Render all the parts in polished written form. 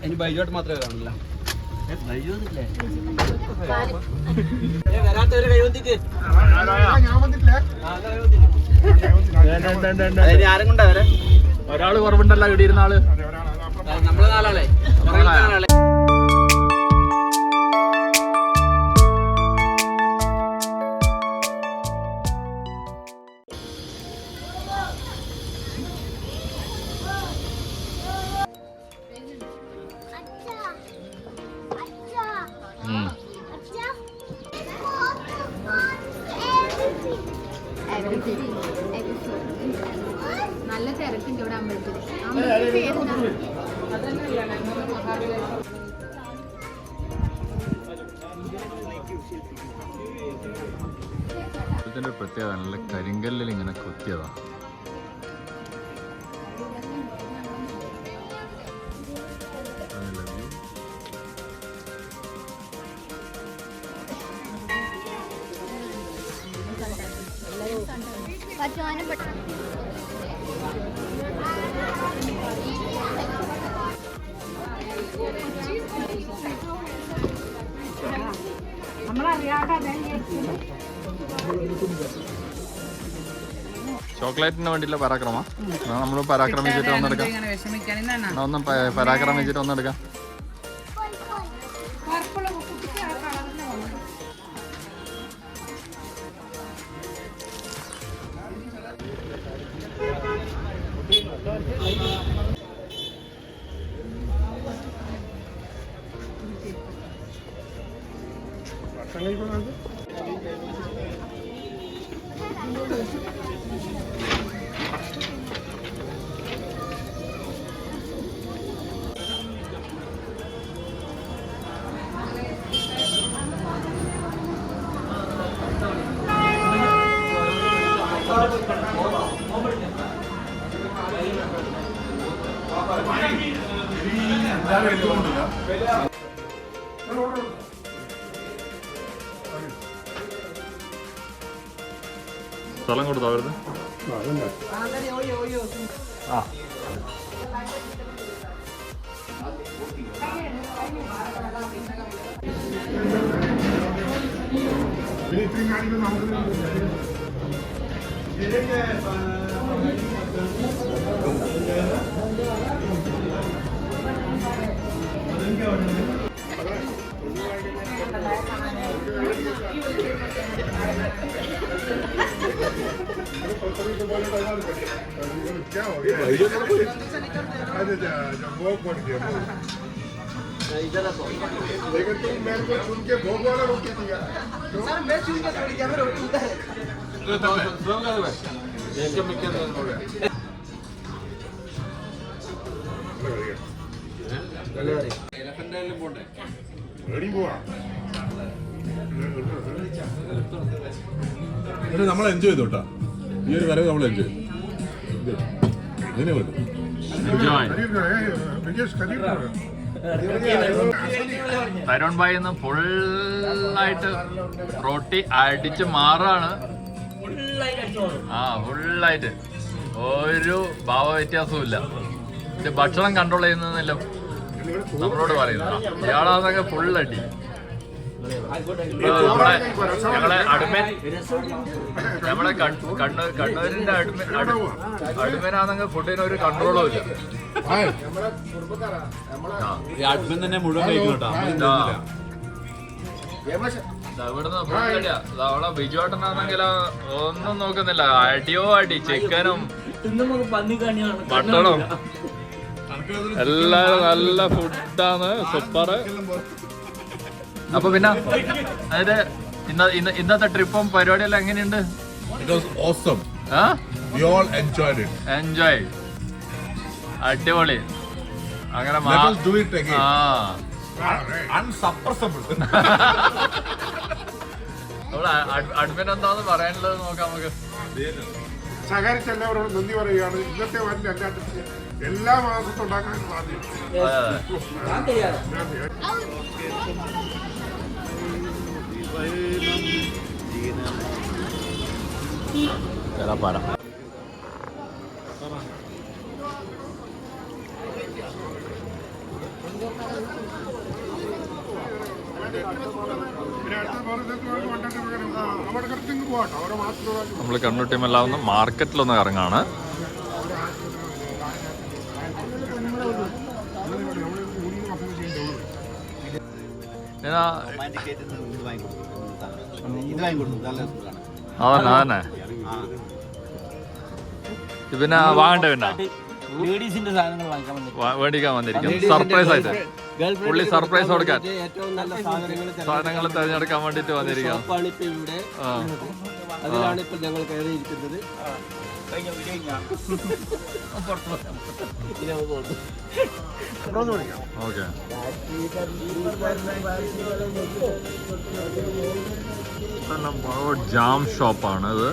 ഇനി ബൈജോട്ട് മാത്രമേ കാണുള്ളൂ. ഒരാള് കുറവുണ്ടല്ലോ ഇവിടെ ഇരുന്ന ആള്. നമ്മള് നാലാളെ നല്ല തിരക്കുണ്ട് ഇവിടെ അമ്പലത്തിൽ. ഇതിന്റെ പ്രത്യേകത നല്ല കരിങ്കല്ലിൽ ഇങ്ങനെ കൊത്തിയതാണ്. ചോക്ലേറ്റിന് വേണ്ടിയുള്ള പരാക്രമ നമ്മൾ പരാക്രമിച്ചിട്ട് ഒന്നെടുക്കാം. ഒന്ന് പരാക്രമിച്ചിട്ട് ഒന്നെടുക്കാം. സ്ഥലം കൊടുത്തോ അവരുത്? ആ क्या हो गया? लेकिन तुम मेरे को चुन के भोग वाला रोटी दिया। सर मैं चुन के थोड़ी क्या मैं रोटी उधर है। നമ്മൾ എൻജോയ് ചെയ്തോട്ടാ. ഈ ഒരു വരവ് നമ്മൾ എൻജോയ് ഇതിനെ വേണ്ടു. തരുൺ ഭായി ഫുള്ളായിട്ട് റൊട്ടി അടിച്ച് മാറാണ്. ഫുള്ളായിട്ട് ഒരു ഭാവ വ്യത്യാസവും ഇല്ല. ഇത് ഭക്ഷണം കൺട്രോൾ ചെയ്യുന്നതെന്നല്ല നമ്മളോട് പറയുന്നത്. ഇയാളാന്നൊക്കെ ഫുള്ളടി. ഞങ്ങളെ അടുമൻ, നമ്മളെ കണ്ണൂരിന്റെ അടുമനാണെങ്കിൽ ഫുഡിന് ഒരു കൺട്രോളും ഇല്ല. അടുപ്പൻ തന്നെ മുഴുവൻ കഴിക്കണോട്ടാ. ഇവിടുന്ന് ഫുള്ളടിയാ. അവളെ ബിജുവേട്ടനാണെങ്കിലോ ഒന്നും നോക്കുന്നില്ല. അടിയോ അടി. ചിക്കനും മട്ടണും എല്ലാരും നല്ല ഫുഡാണ്. സൂപ്പറ്. അപ്പൊ പിന്നെ അതായത് ഇന്നത്തെ ട്രിപ്പും പരിപാടിയെല്ലാം എങ്ങനെയുണ്ട്? എൻജോയ്. അടിപൊളി. അങ്ങനെ അഡ്മിൻ എന്താന്ന് പറയാനുള്ളത് നോക്കാം നമുക്ക്. സഹകരിച്ച എല്ലാവരോടും നന്ദി പറയുകയാണ്. ഇന്നത്തെ വാരിൽ എല്ലാ മാസത്തും ഉണ്ടാക്കാൻ സാധ്യത. നമ്മൾ കണ്ണൂട്ടി മെല്ലാവുന്ന മാർക്കറ്റിലൊന്ന് ഇറങ്ങാണ്. അതന്നെ പിന്നെ വാങ്ങണ്ടേ പിന്നെ ലേഡീസിന്റെ സാധനങ്ങൾ വാങ്ങിക്കാൻ മേടിക്കാൻ വന്നിരിക്കും. സർപ്രൈസ് ആയിട്ട് പുള്ളി സർപ്രൈസ് കൊടുക്കാൻ ഏറ്റവും നല്ല സാധനങ്ങൾ തിരഞ്ഞെടുക്കാൻ വേണ്ടിട്ട് വന്നിരിക്കാം. ഇവിടെ അതിലാണ് ഇപ്പൊ ഞങ്ങൾ കയറിയിരിക്കുന്നത്. ഓക്കെ, ജാം ഷോപ്പാണ് ഇത്.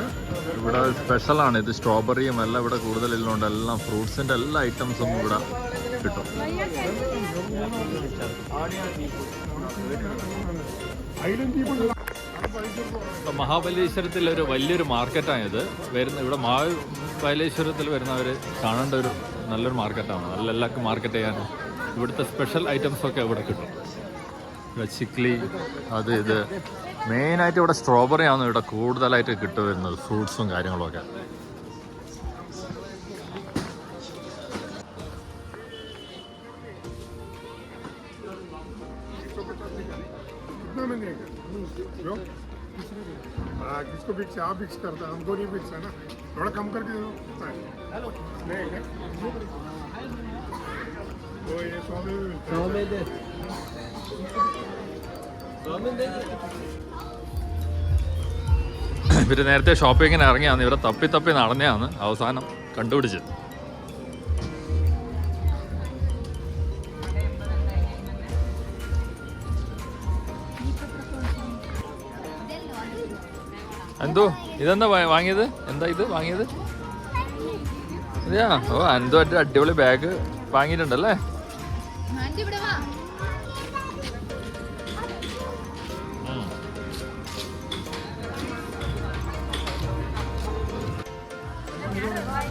ഇവിടെ സ്പെഷ്യലാണ് ഇത്. സ്ട്രോബെറിയും എല്ലാം ഇവിടെ കൂടുതലുള്ളതുകൊണ്ട് എല്ലാം ഫ്രൂട്ട്സിന്റെ എല്ലാ ഐറ്റംസും ഇവിടെ കിട്ടും. മഹാബലേശ്വരത്തിൽ ഒരു വലിയൊരു മാർക്കറ്റാണിത് വരുന്ന. ഇവിടെ മഹാബലേശ്വരത്തിൽ വരുന്നവർ കാണേണ്ട ഒരു നല്ലൊരു മാർക്കറ്റാണ്. നല്ല എല്ലാവർക്കും മാർക്കറ്റ് ചെയ്യാൻ ഇവിടുത്തെ സ്പെഷ്യൽ ഐറ്റംസൊക്കെ ഇവിടെ കിട്ടും. ചിക്ലി അത് ഇത് മെയിനായിട്ട് ഇവിടെ സ്ട്രോബെറി ആണ് ഇവിടെ കൂടുതലായിട്ട് കിട്ടുവരുന്നത്, ഫ്രൂട്ട്സും കാര്യങ്ങളുമൊക്കെ. किसको फिक्स आप फिक्स करता है, हमको नहीं फिक्स है ना, थोड़ा कम करके दो। वो ये 100 में भी मिलता है। ഇവർ നേരത്തെ ഷോപ്പിങ്ങിന് ഇറങ്ങിയാണ്, ഇവരെ തപ്പി നടന്നെയാണ് അവസാനം കണ്ടുപിടിച്ചത്. എന്തോ ഇതെന്താ വാങ്ങിയത്? എന്താ ഇത് വാങ്ങിയത്? അതെയാ, ഓ എന്തോ അടിപൊളി ബാഗ് വാങ്ങിയിട്ടുണ്ടല്ലേ.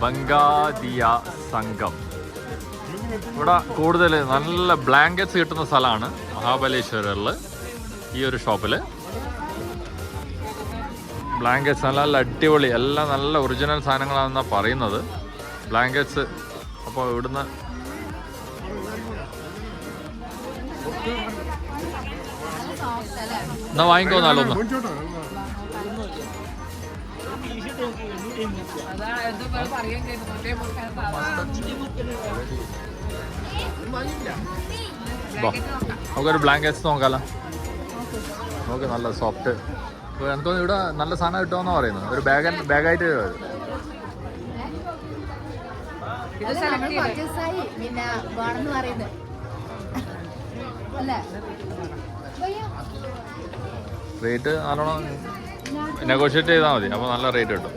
ബംഗാദിയ സംഘം. ഇവിടെ കൂടുതൽ നല്ല ബ്ലാങ്കറ്റ്സ് കിട്ടുന്ന സ്ഥലമാണ് മഹാബലേശ്വരിൽ. ഈ ഒരു ഷോപ്പിൽ ബ്ലാങ്കറ്റ്സ് നല്ല അടിപൊളി, എല്ലാം നല്ല ഒറിജിനൽ സാധനങ്ങളാണെന്നാണ് പറയുന്നത് ബ്ലാങ്കറ്റ്സ്. അപ്പോൾ ഇവിടുന്ന് എന്നാ വാങ്ങിക്കോന്നാലോ ഒന്ന്. നമുക്കൊരു ബ്ലാങ്കറ്റ്സ് നോക്കാലോ. നമുക്ക് നല്ല സോഫ്റ്റ്. എനിക്ക് ഇവിടെ നല്ല സാധനം കിട്ടുമെന്നാ പറയുന്നത്. ഒരു ബാഗായിട്ട് റേറ്റ് നല്ലോണം നെഗോഷിയേറ്റ് ചെയ്താൽ മതി, അപ്പോൾ നല്ല റേറ്റ് കിട്ടും.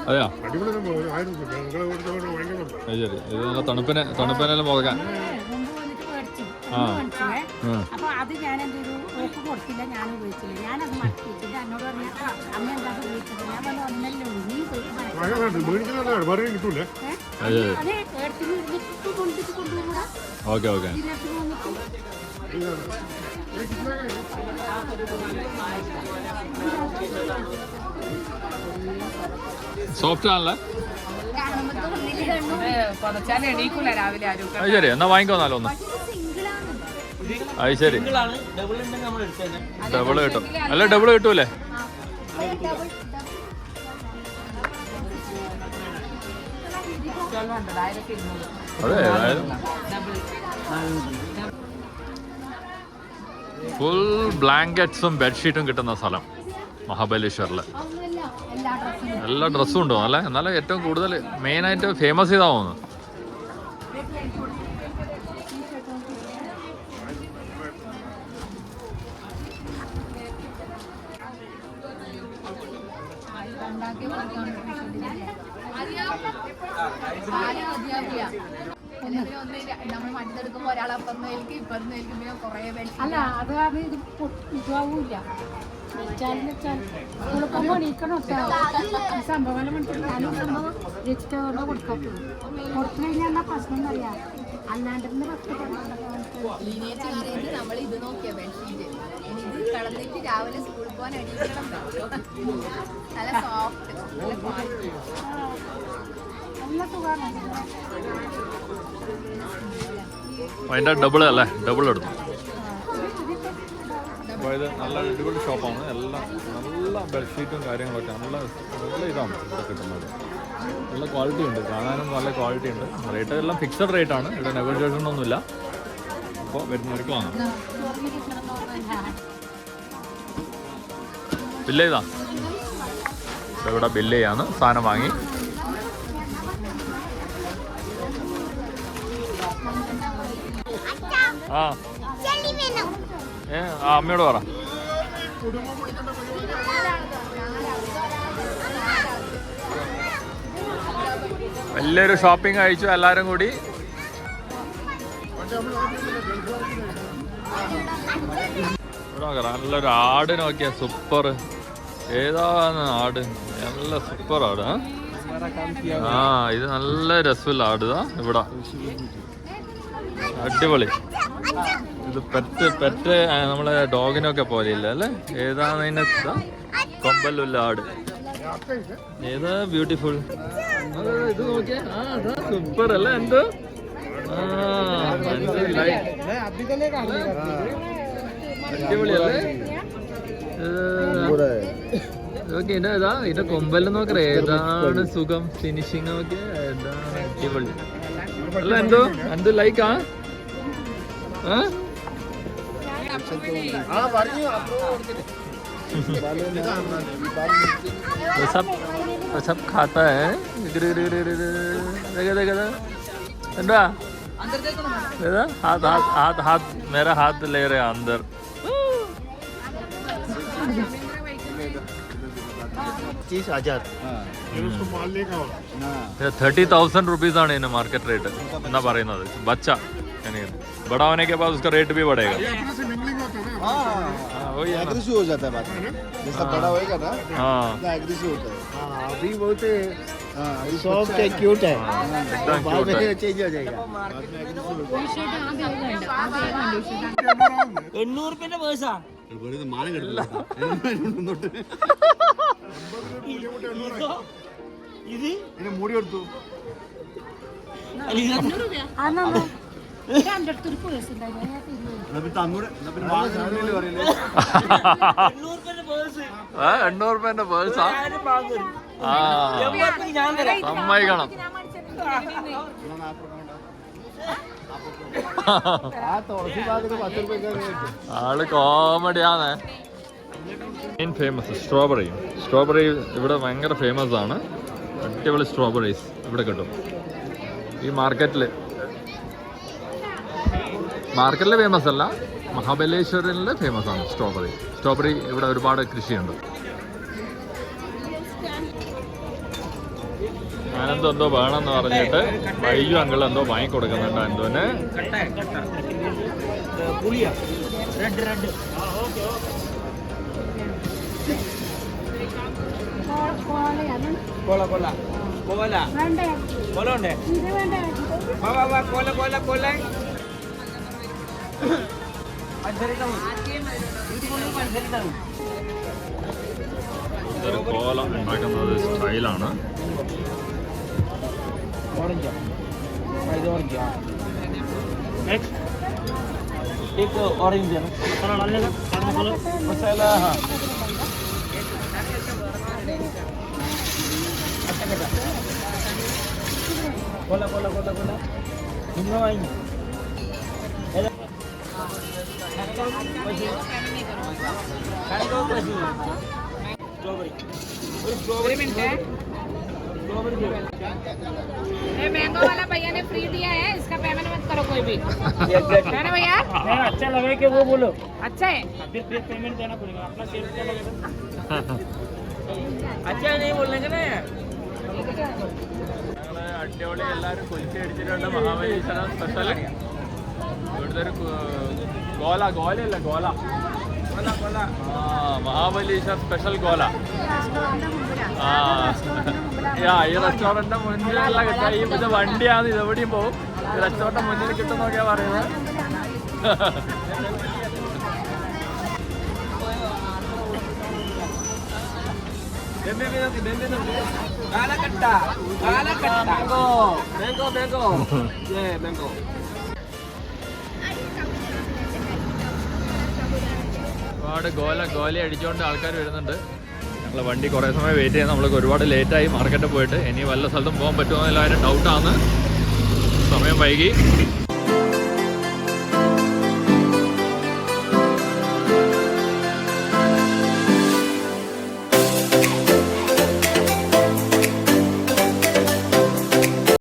അതെയോ, ശരി. ഇത് നല്ല തണുപ്പിനെല്ലാം പോകാൻ. അപ്പൊ അത് ഞാൻ എന്തൊരു ഓപ്പ് കൊടുത്തില്ല, ഞാൻ ഉപയോഗിച്ചില്ല. ഞാനത് മടക്കി വെച്ചിട്ട് എന്നോട് പറഞ്ഞ അമ്മ എന്താ ഉപയോഗിച്ചത്? ഞാൻ പറഞ്ഞ ഒന്നല്ലേ ഉള്ളൂ, നീ അതെ എടുത്തിന് കൊണ്ടിട്ട് കൊണ്ടുപോകൂടാ. Okay okay. സോഫ്റ്റ് ആണല്ലേ? അത് ശരി, എന്നാ വാങ്ങിക്കോന്നാലോ ഒന്ന്. അത് ശരി, ഡബിൾ കിട്ടും. അല്ല ഡബിൾ കിട്ടൂലേ? അതെ, ഫുൾ ബ്ലാങ്കറ്റ്സും ബെഡ്ഷീറ്റും കിട്ടുന്ന സ്ഥലം മഹാബലേശ്വറിൽ. എല്ലാ ഡ്രസ്സും ഉണ്ടോ അല്ലേ? എന്നാലും ഏറ്റവും കൂടുതൽ മെയിനായിട്ട് ഫേമസ് ചെയ്താ തോന്നുന്നു. അല്ല അത് കാരണം ഇത് ഇതാവൂല. സംഭവം ഞാനും സംഭവം രജിസ്റ്റർ കൊടുക്കാത്തുള്ളൂ കൊടുത്തു കഴിഞ്ഞാൽ പ്രശ്നം എന്നറിയാം അല്ലാണ്ട് ലീനേജ് പറയുന്നത് നമ്മൾ ഇത് നോക്കിയാ ബെഡ്ഷീറ്റ് ഇനി ഇത് കടന്നിട്ട് രാവിലെ സ്കൂളിൽ പോകാൻ അടിക്കണം നല്ല സോഫ്റ്റ് നല്ല ക്വാളിറ്റി നല്ല സുഖമാണ് അതിൻ്റെ ഡബിൾ അല്ലേ ഡബിൾ എടുത്തു. അപ്പോൾ ഇത് നല്ല അടിപൊളി ഷോപ്പാണ്. എല്ലാം നല്ല ബെഡ്ഷീറ്റും കാര്യങ്ങളൊക്കെ നല്ല നല്ല ഇതാണ് ഇവിടെ കിട്ടുന്നത്. നല്ല ക്വാളിറ്റി ഉണ്ട്, കാണാനും നല്ല ക്വാളിറ്റി ഉണ്ട്. റേറ്റ് എല്ലാം ഫിക്സഡ് റേറ്റ് ആണ്, ഇവിടെ നെഗോഷിയേഷൻ ഒന്നുമില്ല. അപ്പോൾ വരുന്നവർക്ക് വാങ്ങാം. ബില്ല് ചെയ്താ ഇവിടെ ബില്ല് ചെയ്യാണ്. സാധനം വാങ്ങി ആ അമ്മയോട് പറ. വലിയൊരു ഷോപ്പിംഗ് കഴിച്ചു എല്ലാവരും കൂടി. നല്ലൊരു ആട് നോക്കിയ സൂപ്പർ. ഏതാണ് ആട്? നല്ല സൂപ്പർ ആട്. ആ ഇത് നല്ല രസമുള്ള ആട് ഇവിടെ. അടിപൊളി. ഇത് പെറ്റ് നമ്മളെ ഡോഗിനൊക്കെ പോലെയില്ല അല്ലേ? ഏതാണ് ഇതിനകത്ത്? കൊമ്പലുള്ള ആട്. ഏതാ ബ്യൂട്ടിഫുൾ. ഇത് നോക്കിയേ. ആ അതാ സൂപ്പർ അല്ലേ? എന്തോ അടിപൊളിയല്ലേ? ഓക്കെ ഇതാ ഇതിന്റെ കൊമ്പെല്ലാം നോക്കറേ. ഏതാണ് സുഖം ഫിനിഷിങ് ഒക്കെ. ഏതാണ് അടിപൊളി അല്ല? എന്തോ എന്തോ ലൈക്കാ? सब खाता है. देखा देखा देखा हाथ हाथ हाथ हाथ मेरा हाथ ले रहे अंदर. 30,000 रुपीज ആണ് ഇതിന് മാർക്കറ്റ് റേറ്റ് എന്നാ പറയുന്നത്. ബച്ച बड़ा होने के बाद उसका रेट भी बढ़ेगा. वही एग्रेसिव हो जाता है बात में. जैसा बड़ा होएगा ना हाँ एग्रेसिव होता है. अभी बहुत सॉफ्ट है क्यूट है. बाद में चेंज हो जाएगा. 800 രൂപയുടെ പേഴ്സാ ഇത് മൂടി എടുത്തു. ₹800 പേഴ്സാ? സമ്മതിക്കണം. ആള് കോമഡിയാണ്. Main famous strawberry. സ്ട്രോബെറി ഇവിടെ ഭയങ്കര ഫേമസ് ആണ്. അടിപൊളി സ്ട്രോബെറീസ് ഇവിടെ കിട്ടും. ഈ മാർക്കറ്റിൽ ഫേമസ് അല്ല, മഹാബലേശ്വരിൽ ഫേമസ് ആണ് സ്ട്രോബെറി. സ്ട്രോബെറി ഇവിടെ ഒരുപാട് കൃഷിയുണ്ട്. ഞാനെന്തോ എന്തോ വേണമെന്ന് പറഞ്ഞിട്ട് വൈകു അങ്കിൾ എന്തോ വാങ്ങിക്കൊടുക്കുന്നുണ്ട് എന്തോന്. ഇതൊരു കോല ഉണ്ടാക്കുന്നത് സ്റ്റൈലാണ്. मैंगो वाला भैया ने फ्री दिया है, इसका पेमेंट मत करो कोई भी. है ना भैया? अच्छा लगे कि वो बोलो. अच्छा है. फिर पेमेंट देना पड़ेगा. अपना सेल क्या लगेगा? अच्छा नहीं बोलेंगे ना. ഞങ്ങള് അടിപൊളി എല്ലാവരും കുലിച്ച് അടിച്ചിട്ടുണ്ട്. മഹാബലീശ്വരം സ്പെഷ്യൽ. ഇവിടുത്തെ ഒരു ഗോലയല്ല ഗോല മഹാബലീശ്വർ സ്പെഷ്യൽ ഗോല. ഈ റെസ്റ്റോറന്റിന്റെ മുന്നിലുള്ള ഇത് വണ്ടിയാണ്, ഇത് എവിടെയും പോകും. റെസ്റ്റോറന്റ് മുന്നിൽ കിട്ടുന്നൊക്കെയാ പറയുന്നത്. ഒരുപാട് ഗോല അടിച്ചുകൊണ്ട് ആൾക്കാർ വരുന്നുണ്ട്. ഞങ്ങൾ വണ്ടി കുറേ സമയം വെയിറ്റ് ചെയ്യാൻ, നമ്മൾക്ക് ഒരുപാട് ലേറ്റായി മാർക്കറ്റിൽ പോയിട്ട്. ഇനി വല്ല സ്ഥലത്തും പോകാൻ പറ്റുമോ എന്നുള്ള ഡൗട്ടാണ്. സമയം വൈകി.